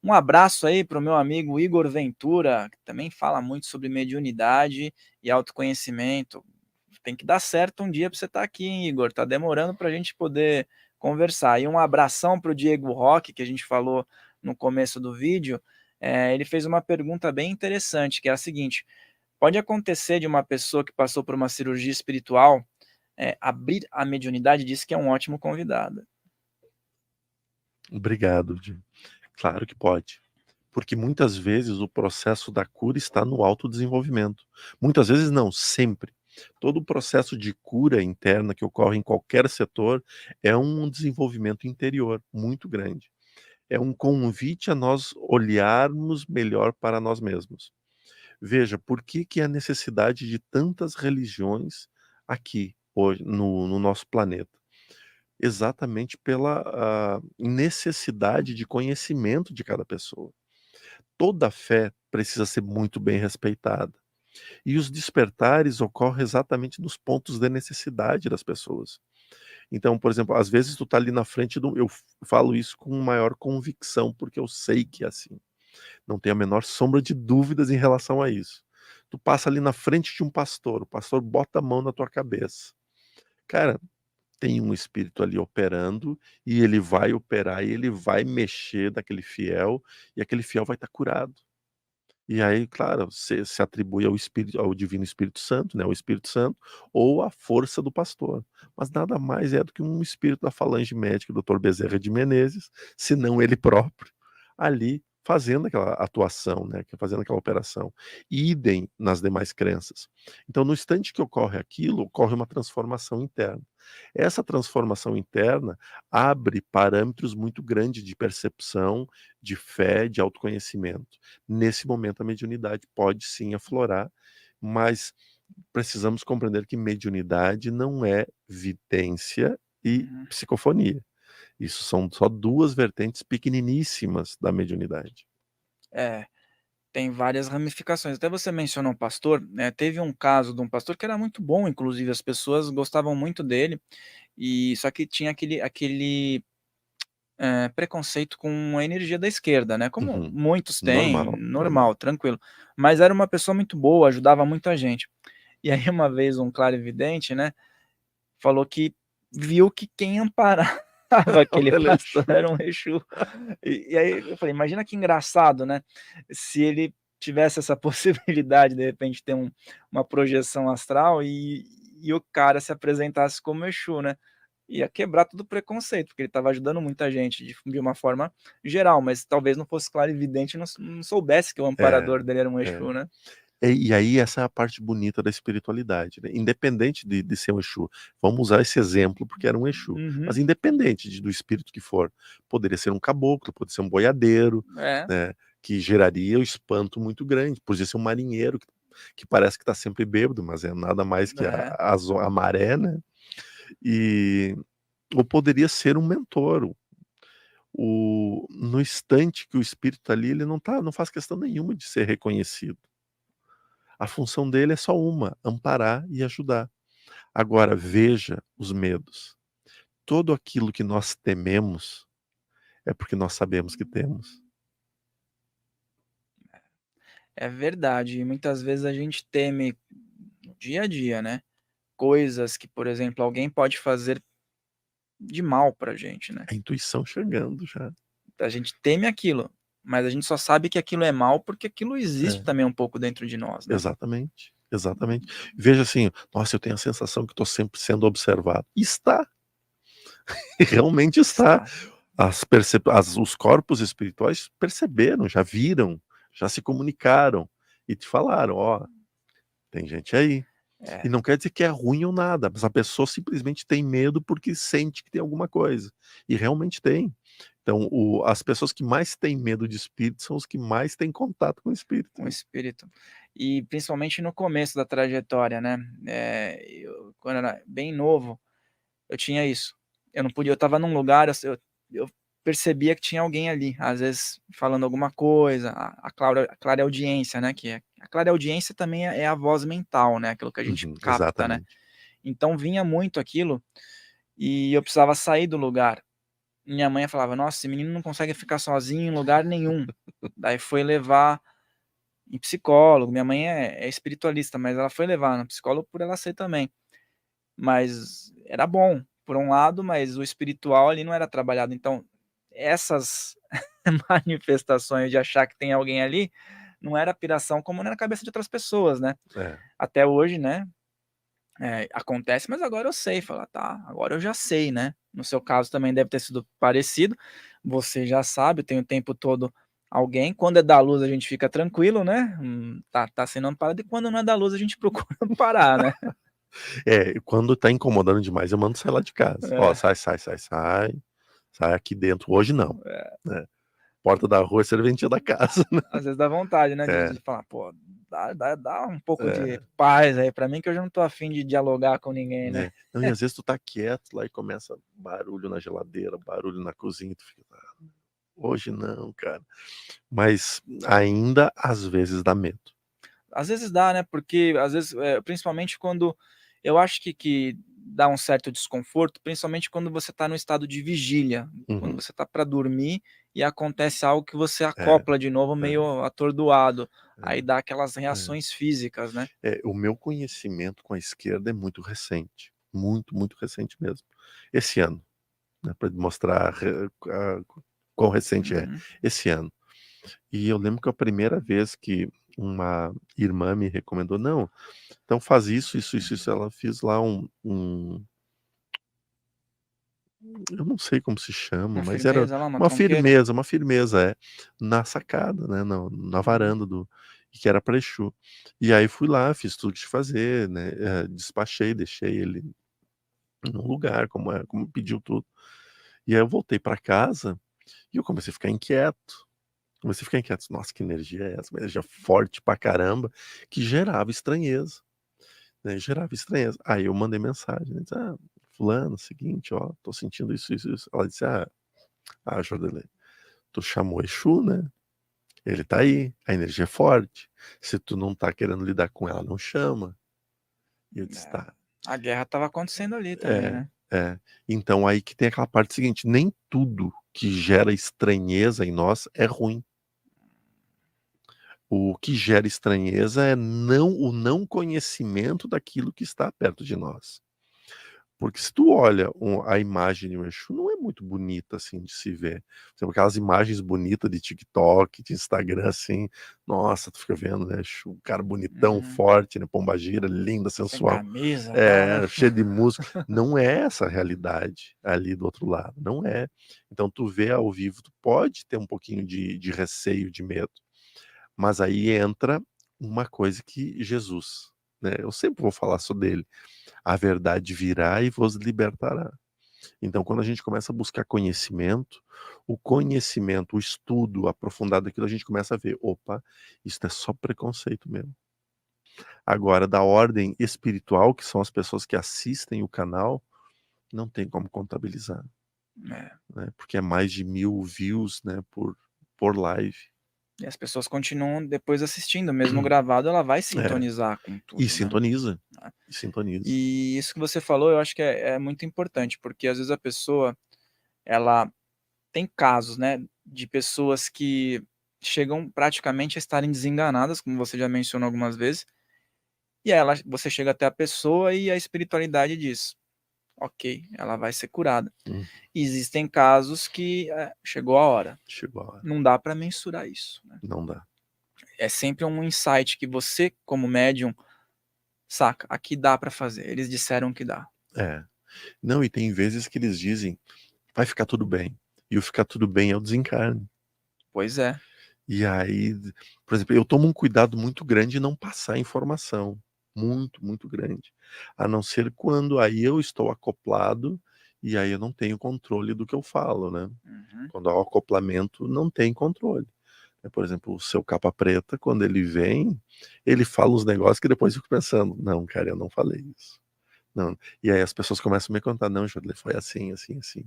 Um abraço aí para o meu amigo Igor Ventura, que também fala muito sobre mediunidade e autoconhecimento. Tem que dar certo um dia para você estar aqui, hein, Igor? Tá demorando para a gente poder conversar. E um abração para o Diego Roque, que a gente falou no começo do vídeo. Ele fez uma pergunta bem interessante, que é a seguinte: pode acontecer de uma pessoa que passou por uma cirurgia espiritual abrir a mediunidade? Disse que é um ótimo convidado. Obrigado, Di. Claro que pode. Porque muitas vezes o processo da cura está no autodesenvolvimento. Muitas vezes não, sempre. Todo o processo de cura interna que ocorre em qualquer setor é um desenvolvimento interior muito grande. É um convite a nós olharmos melhor para nós mesmos. Veja, por que, que a necessidade de tantas religiões aqui, hoje, no nosso planeta? Exatamente pela necessidade de conhecimento de cada pessoa. Toda fé precisa ser muito bem respeitada. E os despertares ocorrem exatamente nos pontos de necessidade das pessoas. Então, por exemplo, às vezes tu tá ali na frente do. Eu falo isso com maior convicção, porque eu sei que é assim. Não tenho a menor sombra de dúvidas em relação a isso. Tu passa ali na frente de um pastor, o pastor bota a mão na tua cabeça. Cara, tem um espírito ali operando e ele vai operar e ele vai mexer daquele fiel e aquele fiel vai estar curado. E aí, claro, se atribui ao Espírito, ao Divino Espírito Santo, né, o Espírito Santo, ou à força do pastor. Mas nada mais é do que um espírito da falange médica, o Dr. Bezerra de Menezes, se não ele próprio, ali fazendo aquela atuação, né, fazendo aquela operação. Idem nas demais crenças. Então, no instante que ocorre aquilo, ocorre uma transformação interna. Essa transformação interna abre parâmetros muito grandes de percepção, de fé, de autoconhecimento. Nesse momento, a mediunidade pode sim aflorar, mas precisamos compreender que mediunidade não é vidência e Uhum. psicofonia. Isso são só duas vertentes pequeniníssimas da mediunidade. É, tem várias ramificações. Até você mencionou um pastor, né? Teve um caso de um pastor que era muito bom, inclusive as pessoas gostavam muito dele, e só que tinha aquele preconceito com a energia da esquerda, né? Como Uhum. muitos têm, Normal, normal. normal, tranquilo. Mas era uma pessoa muito boa, ajudava muita gente. E aí uma vez um clarividente, né, falou que viu que quem amparava aquele Olha, pastor era um Exu. E aí eu falei: "Imagina que engraçado, né, se ele tivesse essa possibilidade, de repente, ter uma projeção astral e o cara se apresentasse como Exu, né". Ia quebrar todo o preconceito, porque ele estava ajudando muita gente de uma forma geral, mas talvez não fosse clarividente e não soubesse que o é, amparador dele era um é. Exu, né. E aí essa é a parte bonita da espiritualidade, né? Independente de ser um Exu, vamos usar esse exemplo porque era um Exu, mas Uhum. independente do espírito que for, poderia ser um caboclo, poderia ser um boiadeiro, É, né? Que geraria um espanto muito grande, podia ser um marinheiro que parece que está sempre bêbado, mas é nada mais que é. a maré, né? E, ou poderia ser um mentor. No instante que o espírito está ali, ele não faz questão nenhuma de ser reconhecido. A função dele é só uma: amparar e ajudar. Agora, veja os medos. Tudo aquilo que nós tememos é porque nós sabemos que temos. É verdade, e muitas vezes a gente teme no dia a dia, né, coisas que, por exemplo, alguém pode fazer de mal pra gente, né. A intuição chegando já. A gente teme aquilo, mas a gente só sabe que aquilo é mal, porque aquilo existe É, também um pouco dentro de nós, né. exatamente, exatamente. Veja assim, nossa, eu tenho a sensação que estou sempre sendo observado. Está, realmente está. Está. Os corpos espirituais perceberam, já viram, já se comunicaram e te falaram, ó, tem gente aí. E É, não quer dizer que é ruim ou nada, mas a pessoa simplesmente tem medo porque sente que tem alguma coisa. E realmente tem. Então, as pessoas que mais têm medo de espírito são os que mais têm contato com o espírito, com o viu? espírito. E principalmente no começo da trajetória, né, eu quando era bem novo, eu tinha isso. Eu não podia, eu estava num lugar, eu percebia que tinha alguém ali, às vezes falando alguma coisa, a clareaudiência, né, que é a clareaudiência também é a voz mental, né, aquilo que a gente Uhum, capta, né. exatamente. Então vinha muito aquilo, e eu precisava sair do lugar. minha mãe falava, nossa, esse menino não consegue ficar sozinho em lugar nenhum. Daí foi levar em psicólogo. Minha mãe é espiritualista, mas ela foi levar no psicólogo por ela ser também. Mas era bom, por um lado, mas o espiritual ali não era trabalhado. Então, essas manifestações de achar que tem alguém ali, não era piração como na cabeça de outras pessoas, né? É. Até hoje, né? Acontece, mas agora eu sei. Falar, tá, agora eu já sei, né? No seu caso também deve ter sido parecido. Você já sabe, tem o tempo todo alguém. Quando é da luz, a gente fica tranquilo, né? Tá sendo amparado. E quando não é da luz, a gente procura parar, né? Quando tá incomodando demais, eu mando sair lá de casa. Ó, sai. Sai aqui dentro. Hoje não. Né? Porta da rua é serventia da casa. Né? Às vezes dá vontade, né? É, De falar, pô, dá um pouco de é, paz aí pra mim, que eu já não tô afim de dialogar com ninguém, né? né? Não, e às vezes tu tá quieto lá e começa barulho na geladeira, barulho na cozinha, tu fica, hoje não, cara. Mas ainda às vezes dá medo. Às vezes dá, né? Porque às vezes, principalmente quando eu acho que dá um certo desconforto, principalmente quando você tá no estado de vigília, quando Uhum. você tá para dormir e acontece algo que você É, acopla de novo é, meio atordoado, aí é, dá aquelas é. reações físicas, né? O meu conhecimento com a esquerda é muito recente. Muito, muito recente mesmo. Esse ano, né, para mostrar quão recente é. Uhum. Esse ano. E eu lembro que a primeira vez que uma irmã me recomendou, não, então faz isso. Ela fez lá eu não sei como se chama, Uma mas era firmeza lá, uma tronqueira. uma firmeza, na sacada, né, na Uhum. varanda que era para Exu. E aí fui lá, fiz tudo que tinha que fazer, né, despachei, deixei ele num lugar, como pediu tudo. E aí eu voltei para casa e eu comecei a ficar inquieto. Comecei a ficar inquieto. Nossa, que energia é essa? Uma energia forte pra caramba, que gerava estranheza, né? Gerava estranheza. Aí eu mandei mensagem, né? Disse, fulano, seguinte, ó, tô sentindo isso. Ela disse, Jordelê, tu chamou Exu, né? Ele tá aí, a energia é forte. Se tu não tá querendo lidar com ela, não chama. E eu disse, É, tá. a guerra estava acontecendo ali também, É, né? é. Então aí que tem aquela parte seguinte, nem tudo que gera estranheza em nós é ruim. O que gera estranheza é o não conhecimento daquilo que está perto de nós. Porque se tu olha a imagem de um Exu, não é muito bonita assim de se ver. Por exemplo, aquelas imagens bonitas de TikTok, de Instagram, assim, nossa, tu fica vendo, né? Exu, um cara bonitão, Uhum. forte, né? Pombagira, linda, Sem sensual, camisa e tal, né? cheio de música. Não é essa a realidade ali do outro lado, não é. Então tu vê ao vivo, tu pode ter um pouquinho de receio, de medo. Mas aí entra uma coisa que Jesus, né? Eu sempre vou falar só dele. A verdade virá e vos libertará. Então, quando a gente começa a buscar conhecimento, o conhecimento, o estudo aprofundado daquilo, a gente começa a ver, opa, isso é só preconceito mesmo. Agora, da ordem espiritual, que são as pessoas que assistem o canal, não tem como contabilizar, É. né? Porque é mais de 1000 views, né, por live. E as pessoas continuam depois assistindo, mesmo gravado, ela vai É, sintonizar com e tudo, né? sintoniza, e sintoniza. E isso que você falou, eu acho que é muito importante, porque às vezes a pessoa, ela tem casos, né, de pessoas que chegam praticamente a estarem desenganadas, como você já mencionou algumas vezes, e aí você chega até a pessoa e a espiritualidade diz: ok, ela vai ser curada. Hum, E existem casos que chegou a hora. chegou a hora. Não dá para mensurar isso, né? Não dá. É sempre um insight que você, como médium, saca, aqui dá para fazer. Eles disseram que dá. É. Não, e tem vezes que eles dizem, vai ficar tudo bem. E o ficar tudo bem é o desencarne. Pois é. E aí, por exemplo, eu tomo um cuidado muito grande de não passar informação. Muito, muito grande. A não ser quando aí eu estou acoplado e aí eu não tenho controle do que eu falo, né? Uhum. Quando há o acoplamento, não tem controle. Por exemplo, o seu capa preta, quando ele vem, ele fala uns negócios que depois eu fico pensando, não, cara, eu não falei isso. Não. E aí as pessoas começam a me contar, não, Jodley, foi assim, assim, assim.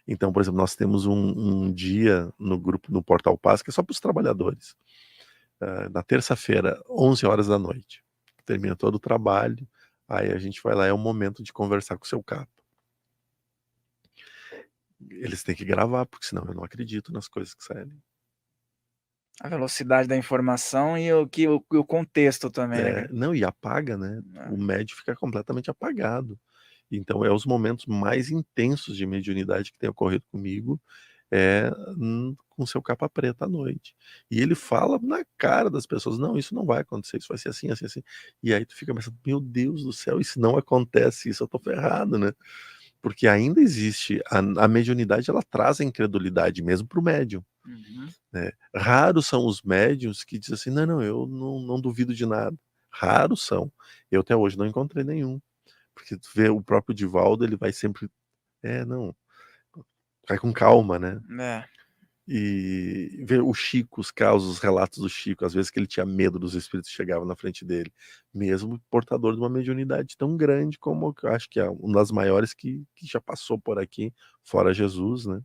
Então, por exemplo, nós temos um dia no grupo, no Portal Paz, que é só para os trabalhadores. Na terça-feira, 11 horas da noite. Termina todo o trabalho, aí a gente vai lá, é o momento de conversar com o seu capa. Eles têm que gravar, porque senão eu não acredito nas coisas que saem ali. A velocidade da informação e o contexto também, né. Não, e apaga, né, o médium fica completamente apagado. Então é os momentos mais intensos de mediunidade que tem ocorrido comigo, com seu capa preta à noite. E ele fala na cara das pessoas: "Não, isso não vai acontecer, isso vai ser assim, assim, assim". E aí tu fica pensando: "Meu Deus do céu, e se não acontece isso, eu tô ferrado, né". Porque ainda existe a mediunidade, ela traz a incredulidade mesmo para o médium, Uhum. né. Raros são os médiuns que dizem assim: "Não, não, eu não duvido de nada". Raros são. Eu até hoje não encontrei nenhum. Porque tu vê o próprio Divaldo, ele vai sempre não, vai com calma, né. É. E ver o Chico, os causos, os relatos do Chico, às vezes que ele tinha medo dos espíritos que chegavam na frente dele, mesmo portador de uma mediunidade tão grande como eu acho que é uma das maiores que já passou por aqui, fora Jesus, né.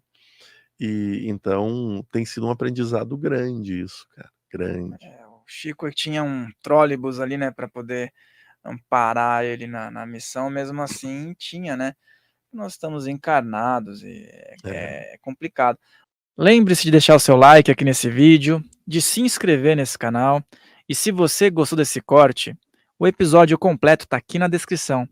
E então tem sido um aprendizado grande isso, cara, grande. O Chico tinha um trólebus ali, né, para poder amparar ele na missão, mesmo assim tinha, né. Nós estamos encarnados e É. é complicado. Lembre-se de deixar o seu like aqui nesse vídeo, de se inscrever nesse canal, e se você gostou desse corte, o episódio completo está aqui na descrição.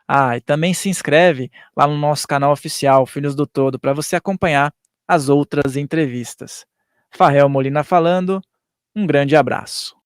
Ah, e também se inscreve lá no nosso canal oficial, Filhos do Todo, para você acompanhar as outras entrevistas. Farrell Molina falando, um grande abraço.